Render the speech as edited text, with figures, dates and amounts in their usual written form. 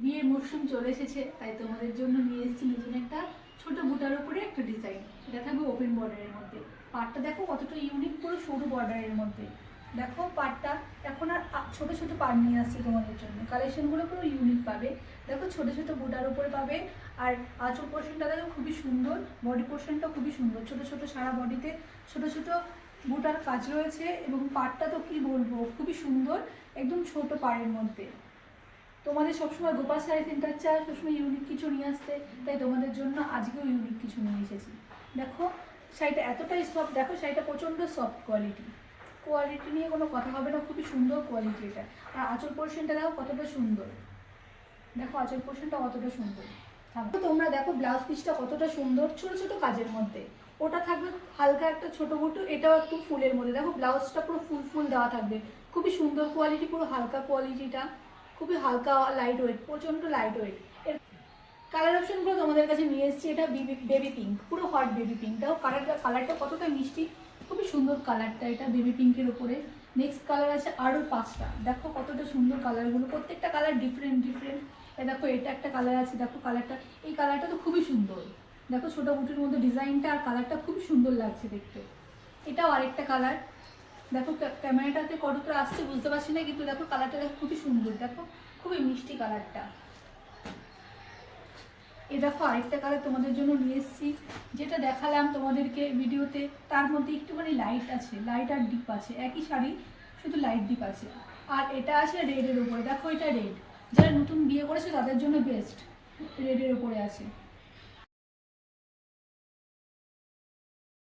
বিয়ের মরশুম চলে এসেছে, তাই তোমাদের জন্য নিয়ে এসেছি নতুন একটা ছোট বুটার উপরে একটা ডিজাইন। এটা থাকবে ওপেন বর্ডারের মধ্যে। পাড়টা দেখো কতটা ইউনিক, পুরো সরু বর্ডারের মধ্যে। দেখো পাড়টা এখন আর ছোট ছোট পাড় নিয়ে আসছে তোমাদের জন্য। কালেকশনগুলো পুরো ইউনিক পাবে। দেখো ছোট ছোট বুটার উপরে পাবে। আর আঁচল পোর্শনটা দেখো খুবই সুন্দর, বডি পোর্শনটা খুবই সুন্দর, ছোট ছোট সারা বডিতে ছোট ছোট বুটার কাজ রয়েছে। এবং পাড়টা তো কি বলবো, খুবই সুন্দর, একদম ছোট পাড়ের মধ্যে। তোমাদের সবসময় গোপাল শাড়ি সেন্টার চাই সবসময় ইউনিক কিছু নিয়ে আসতে, তাই তোমাদের জন্য আজকেও ইউনিক কিছু নিয়ে এসেছি। দেখো শাড়িটা এতটাই সফট, দেখো শাড়িটা প্রচণ্ড সফট কোয়ালিটি নিয়ে কোনো কথা হবে না, খুবই সুন্দর কোয়ালিটি এটা। আর আঁচল পোর্শনটা দেখো কতটা সুন্দর, দেখো আঁচল পোর্শনটা কতটা সুন্দর। তোমরা দেখো ব্লাউজ পিসটা কতটা সুন্দর, ছোট ছোট কাজের মধ্যে। ওটা থাকবে হালকা একটা ছোট বুটু, এটাও একটু ফুলের মধ্যে। দেখো ব্লাউজটা পুরো ফুল ফুল দেওয়া থাকবে, খুবই সুন্দর কোয়ালিটি, পুরো হালকা কোয়ালিটিটা, খুবই হালকা লাইট ওয়েট, প্রচণ্ড লাইট ওয়েট। এর কালার অপশনগুলো তোমাদের কাছে নিয়ে এসেছি। এটা বেবি পিঙ্ক, পুরো হট বেবি পিঙ্ক। দেখো কালারটা কতটা মিষ্টি, খুবই সুন্দর কালারটা, এটা বেবি পিঙ্কের উপরে। নেক্সট কালার আছে আরও 5টা। দেখো কতটা সুন্দর কালারগুলো, প্রত্যেকটা কালার ডিফারেন্ট ডিফারেন্ট। দেখো এটা একটা কালার আছে, দেখো কালারটা, এই কালারটা তো খুবই সুন্দর। দেখো ছোটো বুটির মধ্যে ডিজাইনটা আর কালারটা খুবই সুন্দর লাগছে দেখতে। এটাও আরেকটা কালার। দেখো ক্যামেরাটাতে কতটা আসছে বুঝতে পারছি না, কিন্তু দেখো কালারটা দেখো খুবই সুন্দর, দেখো খুবই মিষ্টি কালারটা। এ দেখো আরেকটা কালার তোমাদের জন্য নিয়ে এসেছি, যেটা দেখালাম তোমাদেরকে ভিডিওতে, তার মধ্যে একটুখানি লাইট আছে, লাইট আর ডিপ আছে, একই শাড়ি শুধু লাইট ডিপ আছে। আর এটা আছে রেডের উপরে, দেখো এটা রেড, যারা নতুন বিয়ে করেছে তাদের জন্য বেস্ট, রেডের উপরে আছে।